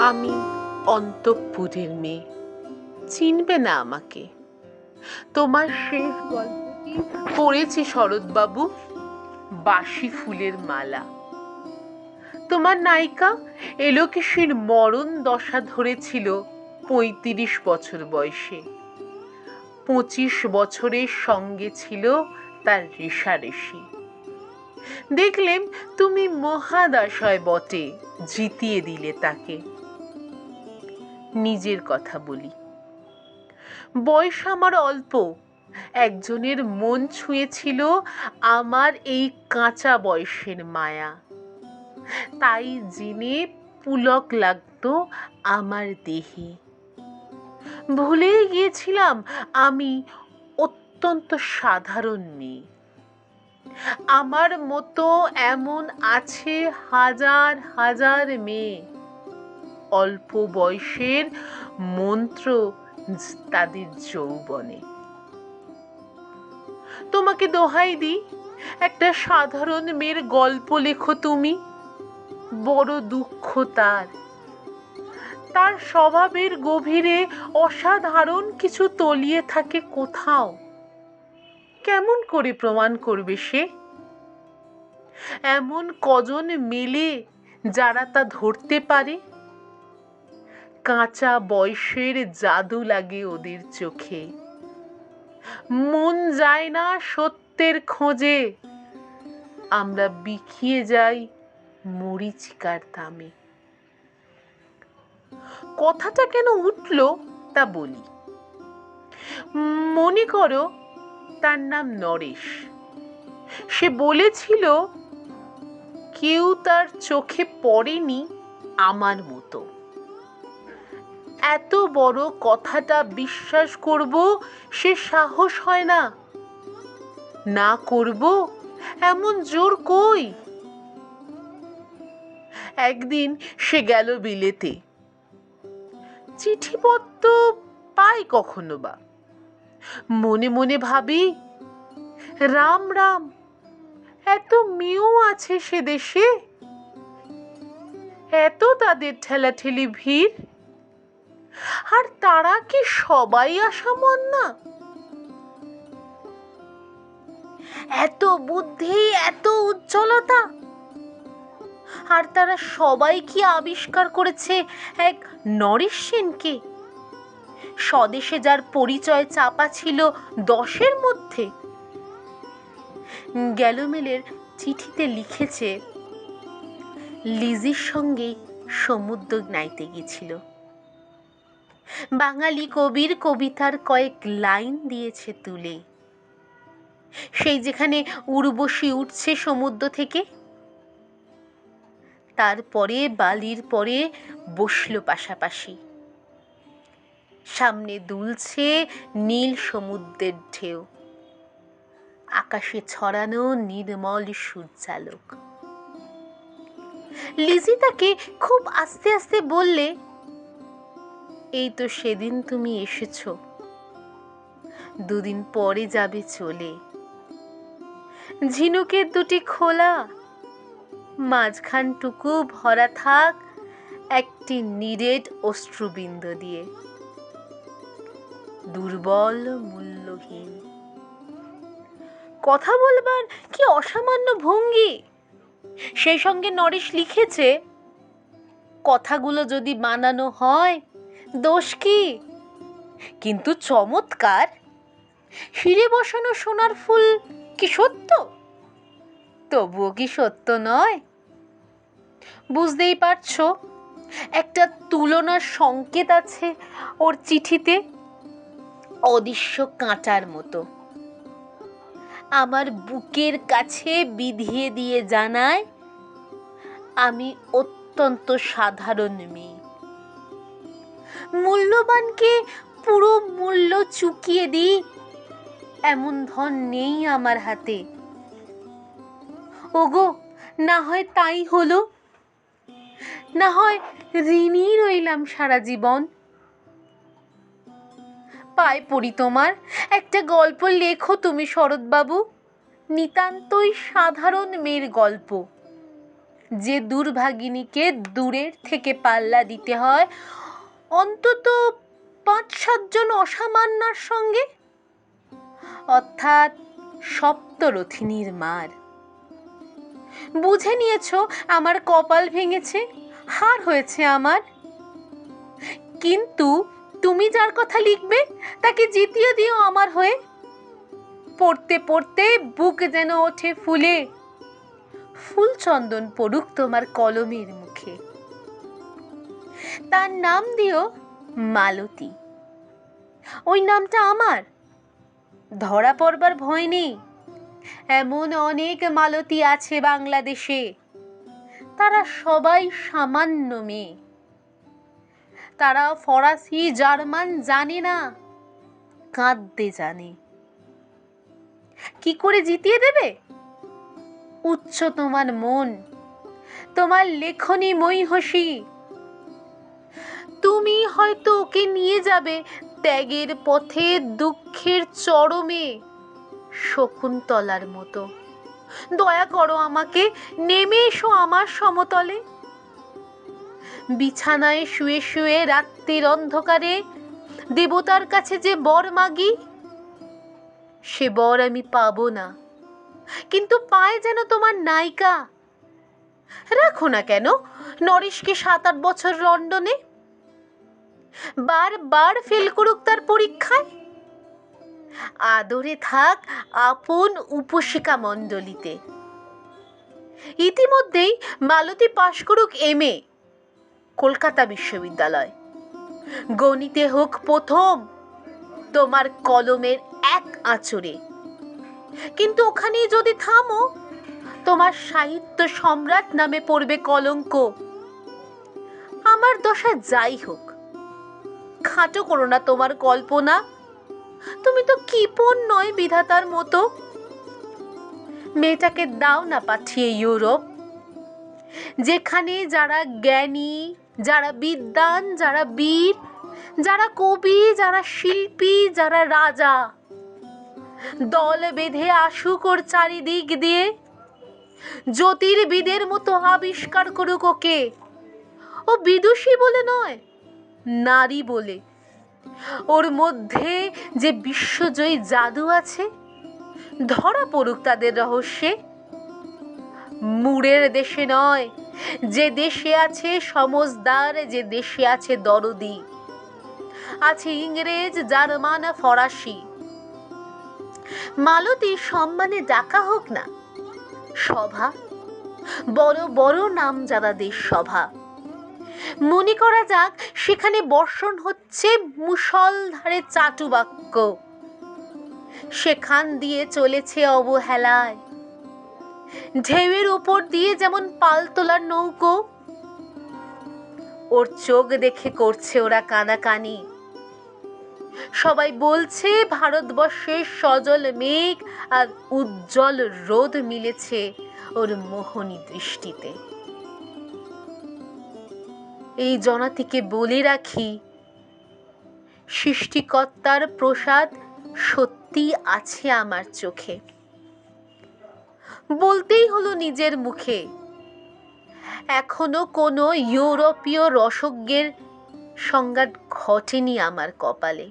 আমি অন্তঃপুরের মেয়ে, চিনবে না আমাকে। তোমার শেষ গল্পটি পড়েছি শরৎবাবু, বাসি ফুলের মালা। তোমার নায়িকা এলোকেশীর মরণ দশা ধরেছিল ৩৫ বছর বয়সে। ২৫ বছরের সঙ্গে ছিল তার রেশারেশি। দেখলেম তুমি মহাদশায় বটে জিতিয়ে দিলে তাকে। নিজের কথা বলি, বয়স আমার অল্প, একজনের মন ছুঁয়েছিল আমার এই কাঁচা বয়সের মায়া। তাই জেনে পুলক লাগতো আমার দেহে। ভুলে গিয়েছিলাম আমি অত্যন্ত সাধারণ মেয়ে। আমার মতো এমন আছে হাজার হাজার মেয়ে, অল্প বয়সের মন্ত্র তাদের যৌবনে। তোমাকে দোহাই দিই, একটা সাধারণ মেয়ের গল্প লেখো তুমি। বড় দুঃখ তার, তার স্বভাবের গভীরে অসাধারণ কিছু তলিয়ে থাকে কোথাও। কেমন করে প্রমাণ করবে সে? এমন কজন মেলে যারা তা ধরতে পারে? কাঁচা বয়সের জাদু লাগে ওদের চোখে। মন যায় না সত্যের খোঁজে, আমরা বিকিয়ে যাই মরীচিকার দামে। কথাটা কেন উঠলো তা বলি। মনে করো তার নাম নরেশ। সে বলেছিল কেউ তার চোখে পড়েনি আমার মতো। এত বড় কথাটা বিশ্বাস করব সে সাহস হয় না। না করব এমন জোর কই? একদিন সে গেল বিলেতে। চিঠিপত্র পাই কখনো বা। মনে মনে ভাবি, রাম রাম, এত মেয়েও আছে সে দেশে, এত তাদের ঠেলাঠেলি ভিড়, আর তারা কি সবাই আসামন না? এত বুদ্ধি, এত উজ্জ্বলতা, আর তারা সবাই কি আবিষ্কার করেছে এক নরেশ সেনকে, স্বদেশে যার পরিচয় চাপা ছিল 10-এর মধ্যে। গ্যালোমেলের চিঠিতে লিখেছে লিজির সঙ্গে সমুদ্র নাইতে গেছিল। বাঙালি কবির কবিতার কয়েক লাইন দিয়েছে তুলে, সেই যেখানে উর্বশী উঠছে সমুদ্র থেকে। তারপরে বালির পরে বসল পাশাপাশি। সামনে দুলছে নীল সমুদ্রের ঢেউ, আকাশে ছড়ানো নির্মল সূর্যালোক। লিজি তাকে খুব আস্তে আস্তে বললে, এই তো সেদিন তুমি এসেছো, 2 দিন পরে যাবে চলে। ঝিনুকের 2টি খোলা, মাঝখানটুকু ভরা থাক একটি নিরেট অশ্রুবিন্দু দিয়ে। দুর্বল, মূল্যহীন। কথা বলবার কি অসামান্য ভঙ্গি! সেই সঙ্গে নরেশ লিখেছে, কথাগুলো যদি বানানো হয় দোষ কি? কিন্তু চমৎকার। হিরে বসানো সোনার ফুল কি সত্য? তবুও কি সত্য নয়? বুঝতেই পারছো, একটা তুলনার সংকেত আছে ওর চিঠিতে, অদৃশ্য কাঁটার মতো। আমার বুকের কাছে বিধিয়ে দিয়ে জানায় আমি অত্যন্ত সাধারণ মেয়ে। মূল্যবানকে পুরো মূল্য চুকিয়ে দিই এমন ধন নেই আমার হাতে। ওগো, না হয় তাই হলো, না হয় ঋণী রইলাম সারা জীবন। পায়ে পড়ি তোমার, একটা গল্প লেখো তুমি শরৎবাবু, নিতান্তই সাধারণ মেয়ের গল্প। যে দুর্ভাগিনীকে দূরের থেকে পাল্লা দিতে হয় অন্তত ৫-৭ জন অসামান্যার সঙ্গে, অর্থাৎ সপ্তরথিনীর মার। বুঝে নিয়েছ আমার কপাল ভেঙেছে, হার হয়েছে আমার। কিন্তু তুমি যার কথা লিখবে তাকে জিতিয়ে দিও আমার হয়ে। পড়তে পড়তে বুক যেন ওঠে ফুলে, ফুল চন্দন পড়ুক তোমার কলমের মুখে। তার নাম দিও মালতী। ওই নামটা আমার, ধরা পড়বার ভয় নেই। এমন অনেক মালতী আছে বাংলাদেশে, তারা সবাই সামান্য মেয়ে। তারা ফরাসি জার্মান জানে না, কাঁদতে জানে। কি করে জিতিয়ে দেবে? উচ্চ তোমার মন, তোমার লেখনী মহিষী। তুমি হয়তো ওকে নিয়ে যাবে ত্যাগের পথে দুঃখের চরমে, শকুন্তলার মতো। দয়া করো আমাকে, নেমে এসো আমার সমতলে। বিছানায় শুয়ে শুয়ে রাত্রির অন্ধকারে দেবতার কাছে যে বর মাগি, সে বর আমি পাবো না, কিন্তু পায় যেন তোমার নায়িকা। রাখো না কেন নরেশকে ৭-৮ বছর লন্ডনে, বারবার ফেল করুক তার পরীক্ষায়। আদরে থাক আপন উপশিকা মণ্ডলীতে। ইতিমধ্যেই মালতী পাশ করুক MA কলকাতা বিশ্ববিদ্যালয়। গণিতে হোক প্রথম তোমার কলমের এক আঁচড়ে। কিন্তু ওখানেই যদি থামো, তোমার সাহিত্য সম্রাট নামে পড়বে কলঙ্ক। আমার দশা যাই হোক, খাটো করো না তোমার কল্পনা। তুমি তো কিপন নয় বিধাতার মতো। মেয়েটাকে দাও না পাঠিয়ে ইউরোপ, যেখানে যারা জ্ঞানী, যারা বিদ্বান, যারা বীর, যারা কবি, যারা শিল্পী, যারা রাজা দল বেঁধে আসুক ওর চারিদিক দিয়ে। জ্যোতির্বিদের মতো আবিষ্কার করুক ওকে। ও বিদুষী বলে নয়, নারী বলে। ওর মধ্যে যে বিশ্বজয়ী জাদু আছে, ধরা পড়ুক তাদের রহস্যে। মুড়ের দেশে নয়, যে দেশে আছে সমজদার, যে দেশে আছে দরদি, আছে ইংরেজ, জার্মান, ফরাসি। মালতী সম্মানে ডাকা হোক না সভা, বড় বড় নামজাদাদের সভা। মনে করা যাক সেখানে বর্ষণ হচ্ছে মুষলধারে চাটুবাক্য, সেখান দিয়ে চলেছে অবহেলায়। ঢেউয়ের উপর দিয়ে যেমন পাল তোলার নৌকো, ওর চোখ দেখে করছে ওরা কানাকানি। সবাই বলছে ভারতবর্ষের সজল মেঘ আর উজ্জ্বল রোদ মিলেছে ওর মোহনী দৃষ্টিতে। এই জনাতিকে বলে রাখি, সৃষ্টিকর্তার প্রসাদ সত্যি আছে আমার চোখে। বলতেই হলো নিজের মুখে, এখনো কোনো ইউরোপীয় রসজ্ঞের সংঘাত ঘটেনি আমার কপালে।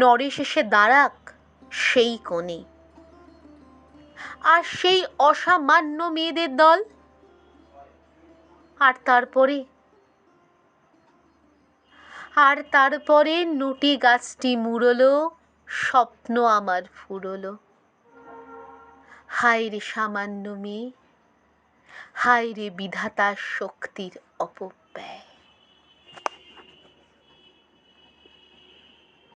নরেশ এসে দাঁড়াক সেই কোণে, আর সেই অসামান্য মেয়েদের দল। আর তারপরে নুটি গাছটি মুড়লো, স্বপ্ন আমার ফুরলো। হায় রে সামান্য মেয়ে, হায় রে বিধাতার শক্তির অপব্যয়।